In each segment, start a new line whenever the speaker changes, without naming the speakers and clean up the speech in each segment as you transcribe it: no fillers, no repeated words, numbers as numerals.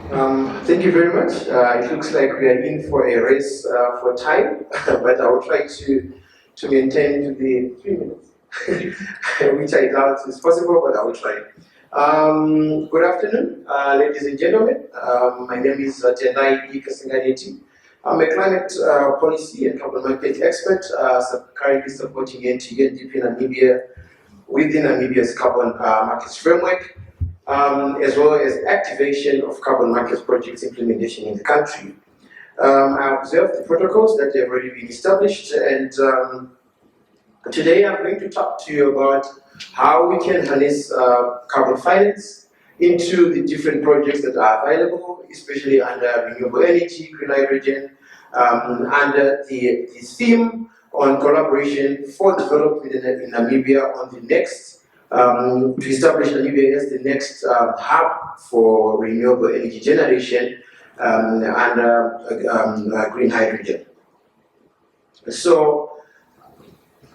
Thank you very much. It looks like we are in for a race for time, but I will try to maintain to the 3 minutes, which I doubt is possible, but I will try. Good afternoon, ladies and gentlemen. My name is Tendai Kasinganeti. I'm a climate policy and carbon market expert, currently supporting UNDP Namibia within Namibia's carbon markets framework. As well as activation of carbon market projects implementation in the country. I observed the protocols that have already been established, and today I'm going to talk to you about how we can harness carbon finance into the different projects that are available, especially under renewable energy, green hydrogen, under the theme on collaboration for development in Namibia on the next to establish Namibia as the next hub for renewable energy generation and green hydrogen. So,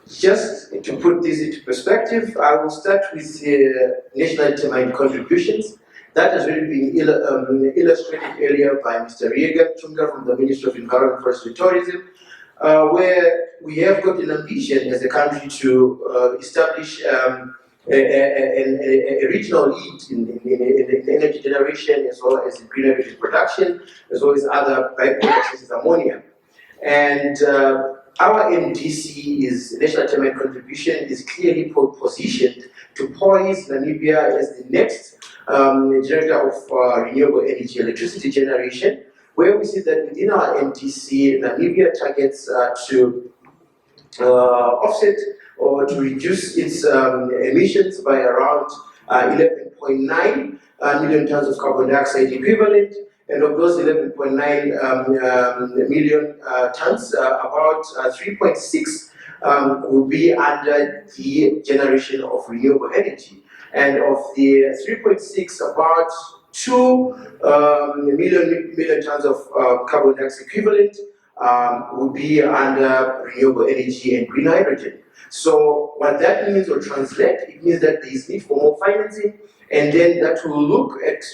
just to put this into perspective, I will start with the national itemized contributions. That has already been illustrated earlier by Mr. Riega Tunga from the Ministry of Environment, Forestry and Tourism, where we have got an ambition as a country to establish a regional lead in energy generation, as well as in green hydrogen production, as well as other byproducts such as ammonia. And our NDC is national itemized contribution is clearly positioned to poise Namibia as the next generator of renewable energy electricity generation, where we see that within our NDC, Namibia targets to offset or to reduce its emissions by around 11.9 million tons of carbon dioxide equivalent. And of those 11.9 million tons, about 3.6 will be under the generation of renewable energy. And of the 3.6, about 2 million tons of carbon dioxide equivalent will be under renewable energy and green hydrogen. So what that means or translate, it means that there is need for more financing, and then that will look at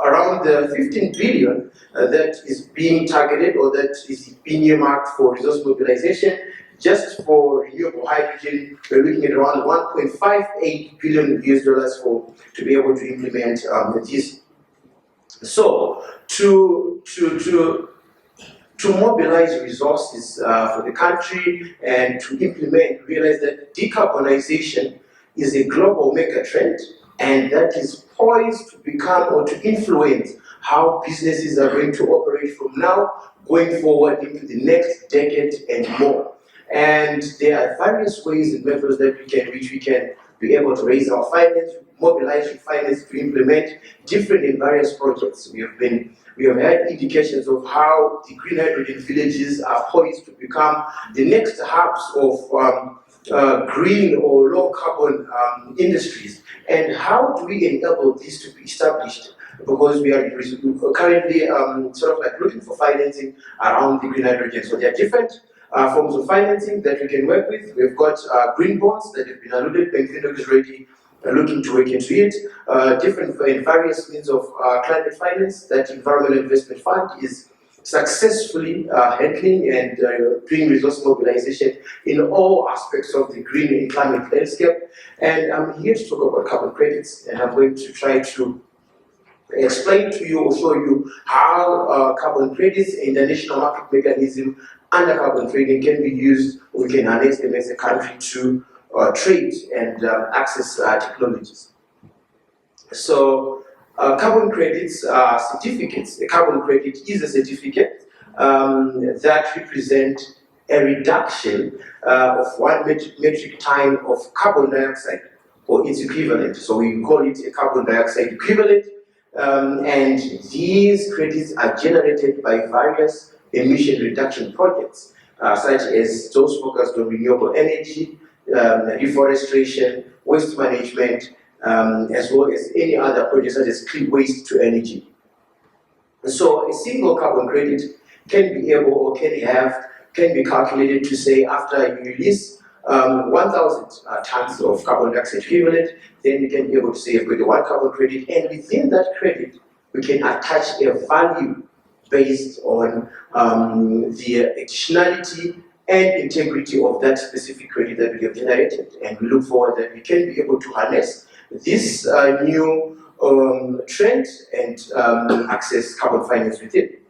around the 15 billion that is being targeted or that is being earmarked for resource mobilization. Just for renewable hydrogen, we're looking at around 1.58 billion US dollars to be able to implement this. So to mobilize resources for the country and to implement, realize that decarbonization is a global mega trend, and that is poised to become or to influence how businesses are going to operate from now going forward into the next decade and more. And there are various ways and methods that which we can be able to raise our finance, mobilize finance to implement different and various projects. We have had indications of how the green hydrogen villages are poised to become the next hubs of green or low carbon industries. And how do we enable this to be established? Because we are currently sort of like looking for financing around the green hydrogen. So there are different forms of financing that we can work with. We've got green bonds that have been alluded. Benfido is already looking to work into it. Different and various means of climate finance that Environmental Investment Fund is successfully handling and doing resource mobilization in all aspects of the green and climate landscape. And I'm here to talk about carbon credits, and I'm going to try to explain to you or show you how carbon credits and the national market mechanism under carbon trading can be used, or we can harness them as a country to trade and access technologies. So carbon credits are certificates. A carbon credit is a certificate that represent a reduction of 1 metric ton of carbon dioxide or its equivalent. So we call it a carbon dioxide equivalent. And these credits are generated by various emission reduction projects, such as those focused on renewable energy, reforestation, waste management, as well as any other projects such as clean waste to energy. So a single carbon credit can be able or can be calculated to say after you release 1,000 tons of carbon dioxide equivalent, then you can be able to say you've got the 1 carbon credit, and within that credit, we can attach a value based on the additionality and integrity of that specific credit that we have generated. And we look forward that we can be able to harness this new trend and access carbon finance with it.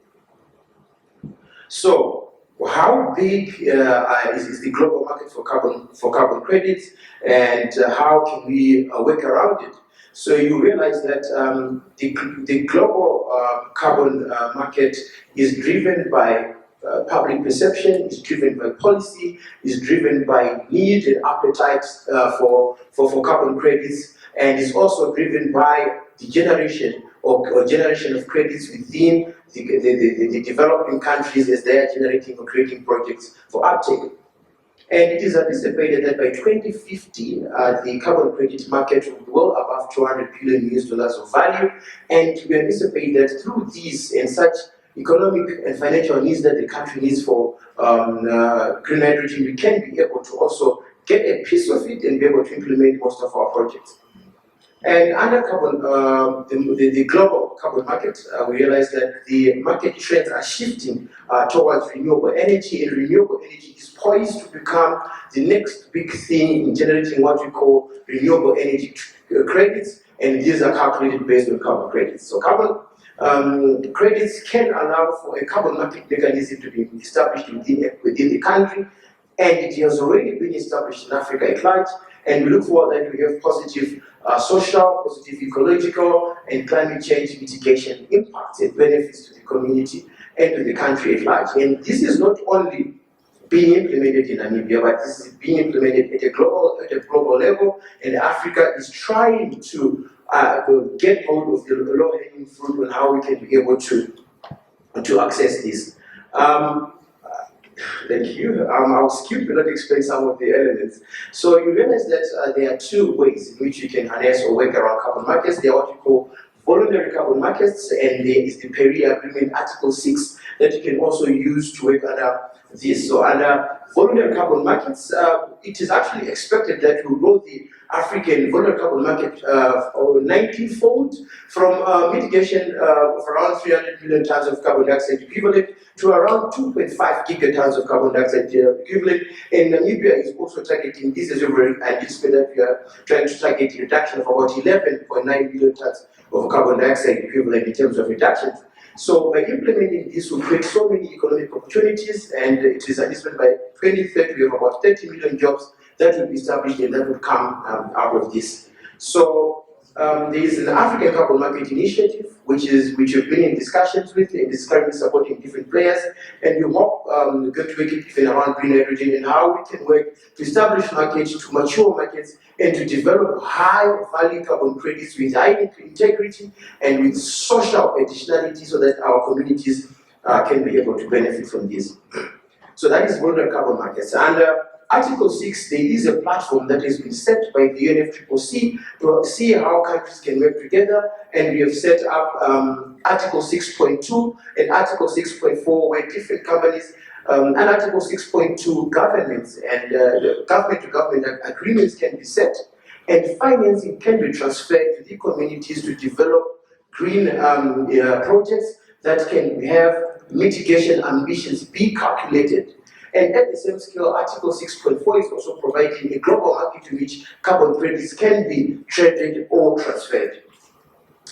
So, how big is the global market for carbon credits, and how can we work around it? So you realize that the global carbon market is driven by public perception, is driven by policy, is driven by need and appetite for carbon credits, and is also driven by the generation or generation of credits within the developing countries as they are generating or creating projects for uptake. And it is anticipated that by 2050, the carbon credit market will be well above $200 billion of value, and we anticipate that through these and such economic and financial needs that the country needs for green hydrogen, we can be able to also get a piece of it and be able to implement most of our projects. And under carbon, the global carbon market, we realize that the market trends are shifting towards renewable energy, and renewable energy is poised to become the next big thing in generating what we call renewable energy credits, and these are calculated based on carbon credits. So carbon credits can allow for a carbon market mechanism to be established within the country, and it has already been established in Africa at large, and we look forward that we have positive social, positive ecological, and climate change mitigation impacts and benefits to the community and to the country at large. And this is not only being implemented in Namibia, but this is being implemented at a global level, and Africa is trying to get hold of the low-hanging fruit on how we can be able to access this. Thank you. I'll skip and not explain some of the elements. So you realize that there are two ways in which you can harness or work around carbon markets. They are what you call voluntary carbon markets, and there is the Paris Agreement Article 6 that you can also use to work under this. So under voluntary carbon markets, it is actually expected that we grow the African voluntary carbon market 90-fold from mitigation of around 300 million tons of carbon dioxide equivalent to around 2.5 gigatons of carbon dioxide equivalent. And Namibia is also targeting this, as we anticipate that we are trying to target a reduction of about 11.9 million tons of carbon dioxide equivalent in terms of reductions. So by implementing this, we create so many economic opportunities, and it is anticipated by 2030 we have about 30 million jobs that will be established and that will come out of this. So there is an African Carbon Market Initiative, which we've been in discussions with, and is currently supporting different players, and we hope we're going to make it even around green hydrogen and how we can work to establish markets, to mature markets, and to develop high-value carbon credits with high integrity and with social additionality so that our communities can be able to benefit from this. So that is voluntary carbon markets. And Article 6, there is a platform that has been set by the UNFCCC to see how countries can work together, and we have set up Article 6.2 and Article 6.4 where different companies and Article 6.2 governments and government-to-government agreements can be set, and financing can be transferred to the communities to develop green projects that can have mitigation ambitions be calculated. And at the same scale, Article 6.4 is also providing a global market in which carbon credits can be traded or transferred.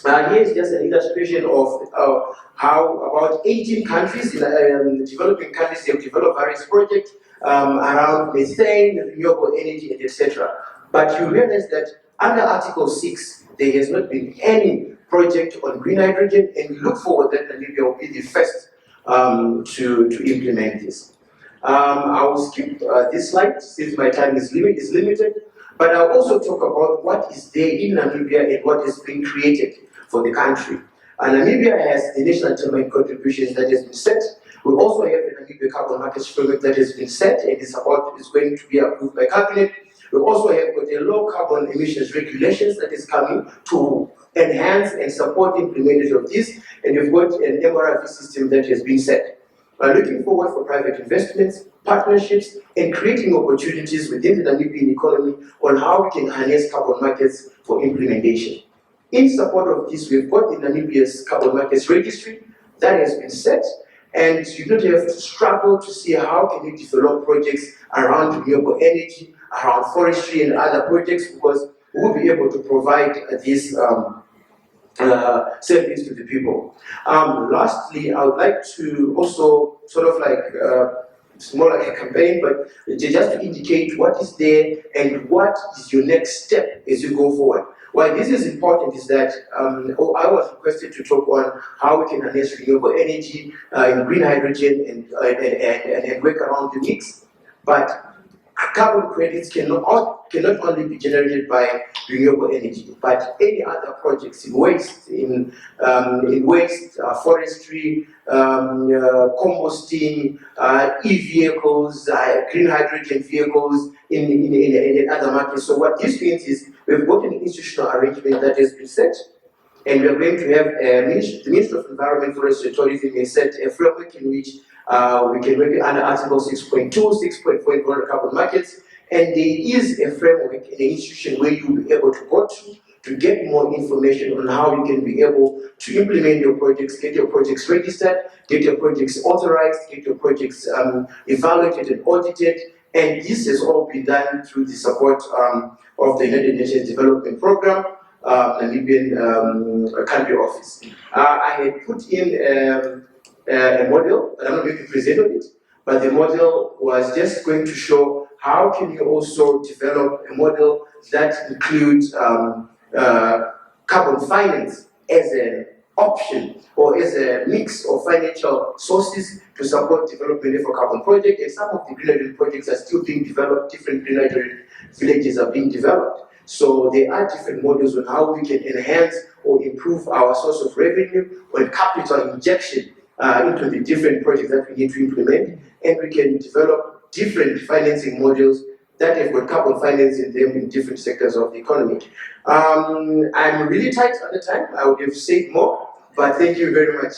Here's just an illustration of how about 18 countries, in developing countries, have developed various projects around methane, renewable energy, and etc. But you realize that under Article 6, there has not been any project on green hydrogen, and we look forward that Namibia will be the first to implement this. I will skip this slide since my time is limited, but I'll also talk about what is there in Namibia and what is being created for the country. Namibia has the national determined contributions that has been set. We also have the Namibia Carbon Markets Framework that has been set and is going to be approved by Cabinet. We also have got a low carbon emissions regulations that is coming to enhance and support implementation of this, and we've got an MRV system that has been set. We're looking forward for private investments, partnerships, and creating opportunities within the Namibian economy on how we can harness carbon markets for implementation. In support of this, we've got the Namibia's carbon markets registry that has been set, and you don't have to struggle to see how can you develop projects around renewable energy, around forestry and other projects, because we'll be able to provide this service to the people. Lastly, I would like to also sort of like, it's more like a campaign, but just to indicate what is there and what is your next step as you go forward. Why this is important is that I was requested to talk on how we can harness renewable energy in green hydrogen and work around the mix. But carbon credits cannot only be generated by renewable energy, but any other projects in waste, forestry, composting, e-vehicles, green hydrogen vehicles in other markets. So what this means is we've got an institutional arrangement that has been set, and we are going to have the Ministry of Environment, Forestry and Tourism has set a framework in which we can work under Article 6.2, 6.4 carbon markets, and there is a framework in an institution where you'll be able to go to get more information on how you can be able to implement your projects, get your projects registered, get your projects authorized, get your projects evaluated and audited, and this has all been done through the support of the United Nations Development Program, Namibian country office. I had put in a model, I don't know if you presented it, but the model was just going to show how can you also develop a model that includes carbon finance as an option or as a mix of financial sources to support development of a carbon project. And some of the green hydrogen projects are still being developed, different green hydrogen villages are being developed. So there are different models on how we can enhance or improve our source of revenue or capital injection into the different projects that we need to implement, and we can develop different financing models that have got carbon finance in them in different sectors of the economy. I'm really tight on the time. I would have said more, but thank you very much.